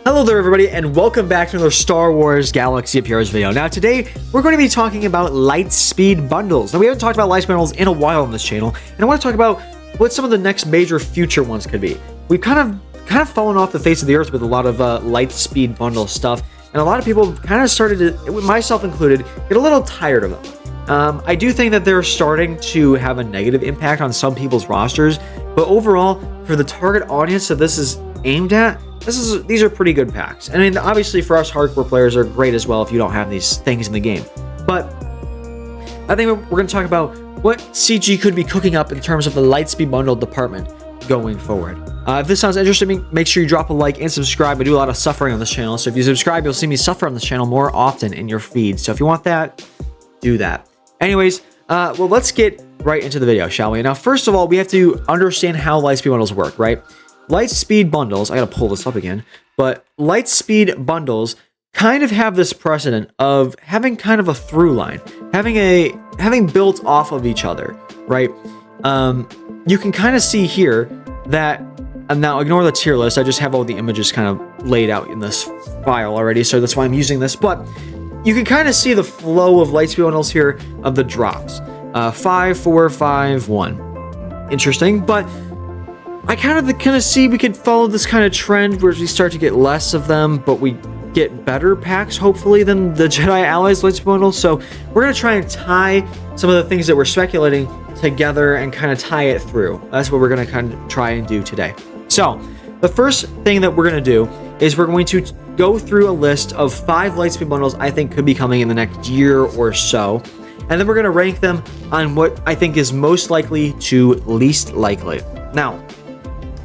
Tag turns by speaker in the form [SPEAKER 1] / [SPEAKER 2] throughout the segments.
[SPEAKER 1] Hello there everybody, and welcome back to another Star Wars Galaxy of Heroes video. Now today, we're going to be talking about Lightspeed Bundles. Now we haven't talked about Lightspeed Bundles in a while on this channel, and I want to talk about what some of the next major future ones could be. We've kind of fallen off the face of the earth with a lot of Lightspeed Bundle stuff, and a lot of people kind of started to, myself included, get a little tired of them. I do think that they're starting to have a negative impact on some people's rosters, but overall, for the target audience that this is aimed at, these are pretty good packs. And I mean, obviously for us hardcore players are great as well if you don't have these things in the game. But I think we're going to talk about what CG could be cooking up in terms of the Lightspeed Bundle department going forward. If this sounds interesting, make sure you drop a like and subscribe. I do a lot of suffering on this channel, so if you subscribe, you'll see me suffer on this channel more often in your feed. So if you want that, do that. Anyways, well, let's get right into the video, shall we? Now, first of all, we have to understand how Lightspeed Bundles work, right? Lightspeed Bundles, I gotta pull this up again, but Lightspeed Bundles kind of have this precedent of having kind of a through line, having built off of each other, right? You can kind of see here that, and now ignore the tier list, I just have all the images kind of laid out in this file already, so that's why I'm using this, but you can kind of see the flow of Lightspeed Bundles here of the drops. 5, 4, 5, 1. Interesting, but I kind of see we could follow this kind of trend where we start to get less of them, but we get better packs, hopefully, than the Jedi Allies Lightspeed Bundle. So we're going to try and tie some of the things that we're speculating together and kind of tie it through. That's what we're going to kind of try and do today. So the first thing that we're going to do is we're going to go through a list of 5 Lightspeed Bundles I think could be coming in the next year or so. And then we're going to rank them on what I think is most likely to least likely. Now,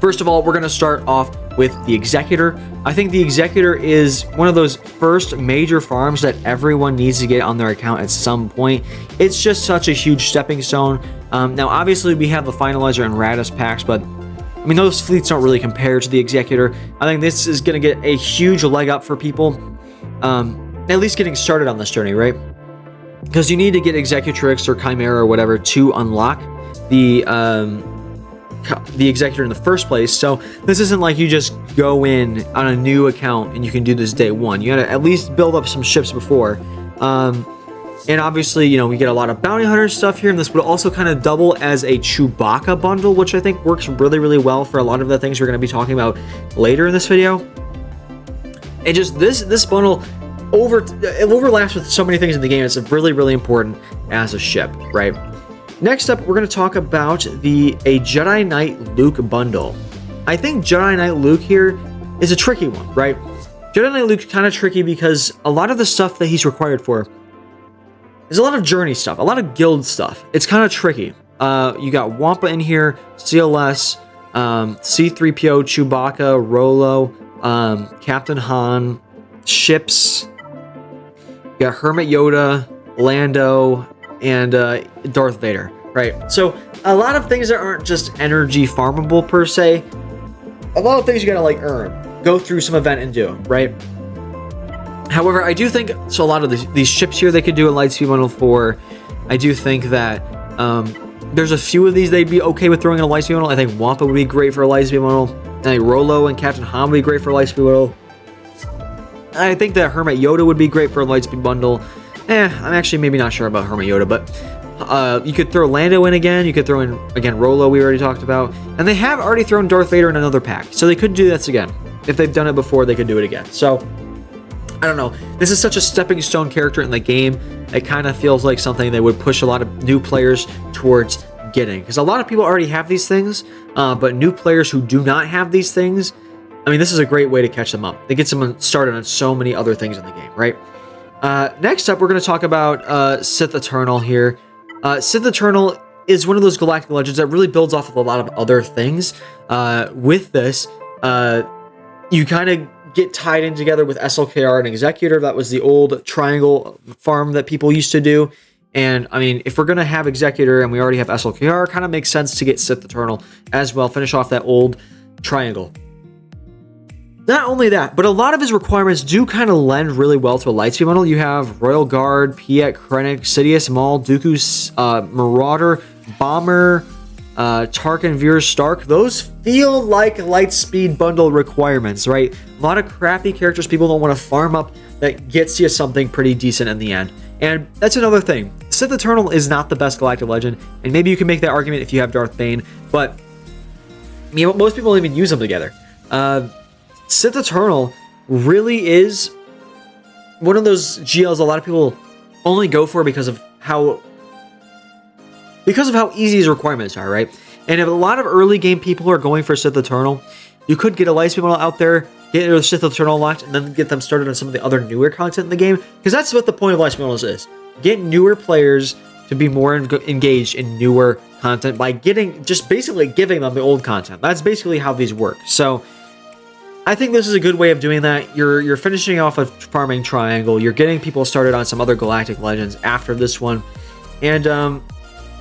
[SPEAKER 1] first of all, we're going to start off with the Executor. I think the Executor is one of those first major farms that everyone needs to get on their account at some point. It's just such a huge stepping stone. Now, obviously, we have the Finalizer and Radis packs, but I mean, those fleets don't really compare to the Executor. I think this is going to get a huge leg up for people, at least getting started on this journey, right? Because you need to get Executrix or Chimera or whatever to unlock the Executor in the first place. So this isn't like you just go in on a new account and you can do this day one. You gotta at least build up some ships before. And obviously, you know, we get a lot of bounty hunter stuff here, and this would also kind of double as a Chewbacca bundle, which I think works really, really well for a lot of the things we're going to be talking about later in this video. And just this bundle it overlaps with so many things in the game. It's really, really important as a ship, right? Next up, we're going to talk about a Jedi Knight Luke bundle. I think Jedi Knight Luke here is a tricky one, right? Jedi Knight Luke's kind of tricky because a lot of the stuff that he's required for is a lot of journey stuff, a lot of guild stuff. It's kind of tricky. You got Wampa in here, CLS, C-3PO, Chewbacca, Rolo, Captain Han, ships. You got Hermit Yoda, Lando, and Darth Vader, right? So a lot of things that aren't just energy farmable per se. A lot of things you gotta like earn, go through some event and do, right? However, I do think so. A lot of these ships here they could do a Lightspeed Bundle for. I do think that there's a few of these they'd be okay with throwing in a Lightspeed Bundle. I think Wampa would be great for a Lightspeed Bundle. I think Rolo and Captain Han would be great for a Lightspeed Bundle. I think that Hermit Yoda would be great for a Lightspeed Bundle. I'm actually maybe not sure about Hermit Yoda, but you could throw Lando in again. You could throw in, again, Rolo we already talked about. And they have already thrown Darth Vader in another pack, so they could do this again. If they've done it before, they could do it again. So, I don't know. This is such a stepping stone character in the game. It kind of feels like something that would push a lot of new players towards getting. Because a lot of people already have these things, but new players who do not have these things, I mean, this is a great way to catch them up. It gets them started on so many other things in the game, right? Next up, we're going to talk about Sith Eternal here. Sith Eternal is one of those galactic legends that really builds off of a lot of other things. With this, you kind of get tied in together with SLKR and Executor. That was the old triangle farm that people used to do. And, I mean, if we're going to have Executor and we already have SLKR, it kind of makes sense to get Sith Eternal as well. Finish off that old triangle. Not only that, but a lot of his requirements do kind of lend really well to a Lightspeed Bundle. You have Royal Guard, Piet, Krennic, Sidious, Maul, Dooku, Marauder, Bomber, Tarkin Veer Stark, those feel like Lightspeed Bundle requirements, right? A lot of crappy characters people don't want to farm up that gets you something pretty decent in the end. And that's another thing. Sith Eternal is not the best Galactic Legend, and maybe you can make that argument if you have Darth Bane, but most people don't even use them together. Sith Eternal really is one of those GLs a lot of people only go for because of how easy his requirements are, right? And if a lot of early game people are going for Sith Eternal, you could get a Lightspeed Bundle out there, get a Sith Eternal locked, and then get them started on some of the other newer content in the game, because that's what the point of Lightspeed Bundles is. Get newer players to be more engaged in newer content by just basically giving them the old content. That's basically how these work. So I think this is a good way of doing that. You're finishing off a farming triangle. You're getting people started on some other Galactic Legends after this one, and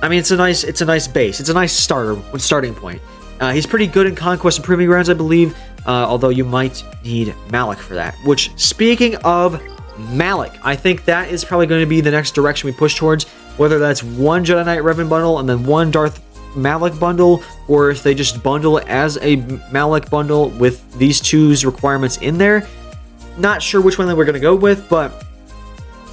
[SPEAKER 1] I mean, it's a nice base. It's a nice starting point. He's pretty good in Conquest and Proving Grounds, I believe, although you might need Malak for that. Which, speaking of Malak, I think that is probably going to be the next direction we push towards, whether that's one Jedi Knight Revan bundle and then one Darth Malak bundle, or if they just bundle it as a Malak bundle with these two's requirements in there. Not sure which one that we're going to go with, but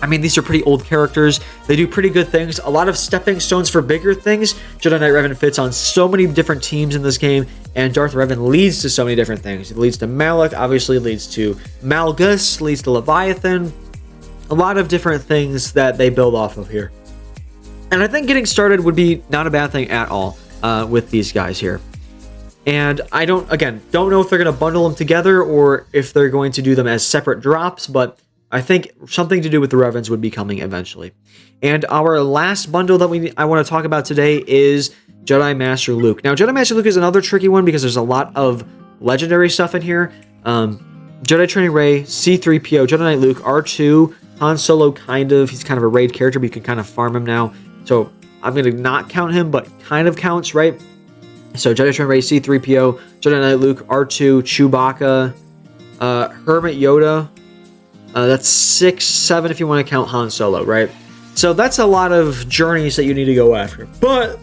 [SPEAKER 1] I mean, these are pretty old characters. They do pretty good things. A lot of stepping stones for bigger things. Jedi Knight Revan fits on so many different teams in this game, and Darth Revan leads to so many different things. It leads to Malak, obviously leads to Malgus, leads to Leviathan. A lot of different things that they build off of here. And I think getting started would be not a bad thing at all with these guys here. And I don't know if they're going to bundle them together or if they're going to do them as separate drops, but I think something to do with the Revans would be coming eventually. And our last bundle that I want to talk about today is Jedi Master Luke. Now, Jedi Master Luke is another tricky one because there's a lot of legendary stuff in here. Jedi Training Rey, C-3PO, Jedi Knight Luke, R2, Han Solo he's kind of a raid character, but you can kind of farm him now. So I'm going to not count him, but kind of counts, right? So Jedi Training Rey, C-3PO, Jedi Knight Luke, R2, Chewbacca, Hermit Yoda. That's 6, 7 if you want to count Han Solo, right? So that's a lot of journeys that you need to go after. But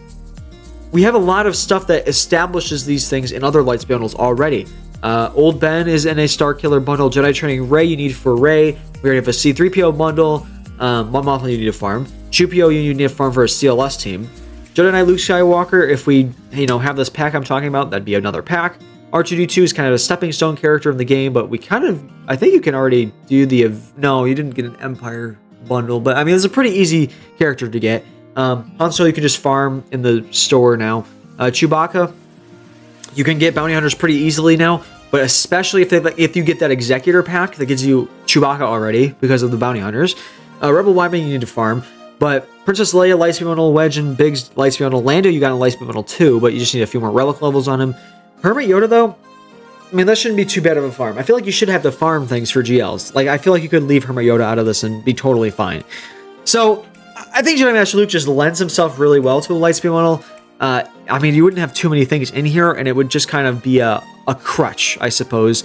[SPEAKER 1] we have a lot of stuff that establishes these things in other Lightspeed bundles already. Old Ben is in a Starkiller bundle. Jedi Training Rey you need for Rey. We already have a C-3PO bundle. Mon Mothma you need to farm. Chewpio you need to farm for a CLS team. Jedi Knight Luke Skywalker, if we have this pack I'm talking about, that'd be another pack. R2-D2 is kind of a stepping stone character in the game, but I think you can already do no, you didn't get an Empire bundle, but I mean, it's a pretty easy character to get. Han Solo you can just farm in the store now. Chewbacca, you can get bounty hunters pretty easily now, but especially if you get that Executor pack that gives you Chewbacca already because of the bounty hunters. Rebel Y-Wing you need to farm, but Princess Leia, Lightspeed Bundle, Wedge, and Biggs, Lightspeed Bundle. Lando you got a Lightspeed Bundle too, but you just need a few more relic levels on him. Hermit Yoda, though, I mean, that shouldn't be too bad of a farm. I feel like you should have to farm things for GLs. Like, I feel like you could leave Hermit Yoda out of this and be totally fine. So, I think Jedi Master Luke just lends himself really well to a Lightspeed bundle. I mean, you wouldn't have too many things in here, and it would just kind of be a crutch, I suppose,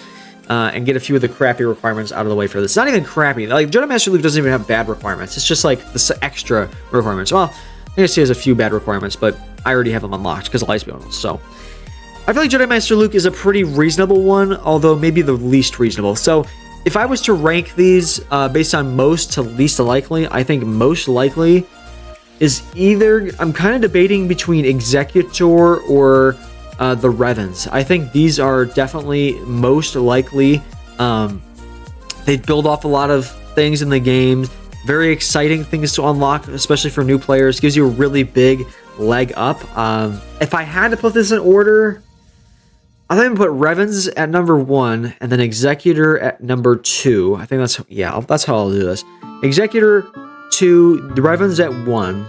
[SPEAKER 1] and get a few of the crappy requirements out of the way for this. It's not even crappy. Like, Jedi Master Luke doesn't even have bad requirements. It's just, like, the extra requirements. Well, I guess he has a few bad requirements, but I already have them unlocked because of Lightspeed bundles, so I feel like Jedi Master Luke is a pretty reasonable one, although maybe the least reasonable. So if I was to rank these based on most to least likely, I think most likely is either, I'm kind of debating between Executor or the Revans. I think these are definitely most likely. They build off a lot of things in the game. Very exciting things to unlock, especially for new players. Gives you a really big leg up. If I had to put this in order, I think I'm going to put Revans at number 1 and then Executor at number 2. I think that's how I'll do this. Executor 2, the Revans at 1.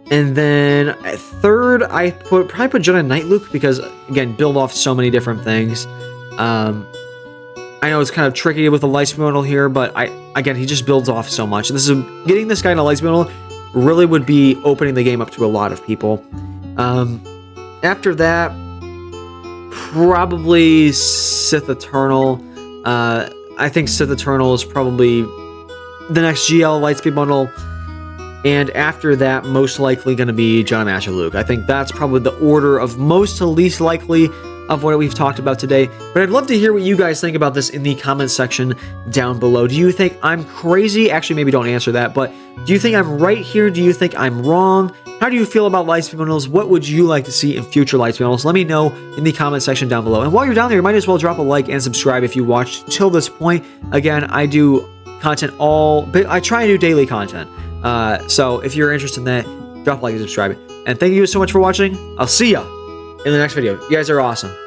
[SPEAKER 1] And then at 3rd, I probably put Jedi Knight Luke because, again, build off so many different things. I know it's kind of tricky with the Lightspeed bundle here, but again, he just builds off so much. Getting this guy in a Lightspeed bundle really would be opening the game up to a lot of people. After that, probably Sith Eternal. I think Sith Eternal is probably the next GL Lightspeed bundle. And after that, most likely going to be John Master Luke. I think that's probably the order of most to least likely of what we've talked about today. But I'd love to hear what you guys think about this in the comment section down below. Do you think I'm crazy? Actually, maybe don't answer that, but do you think I'm right here? Do you think I'm wrong? How do you feel about Lightspeed Bundles? What would you like to see in future Lightspeed Bundles? Let me know in the comment section down below. And while you're down there, you might as well drop a like and subscribe if you watched till this point. Again, I do content I try to do daily content. So if you're interested in that, drop a like and subscribe. And thank you so much for watching. I'll see ya in the next video. You guys are awesome.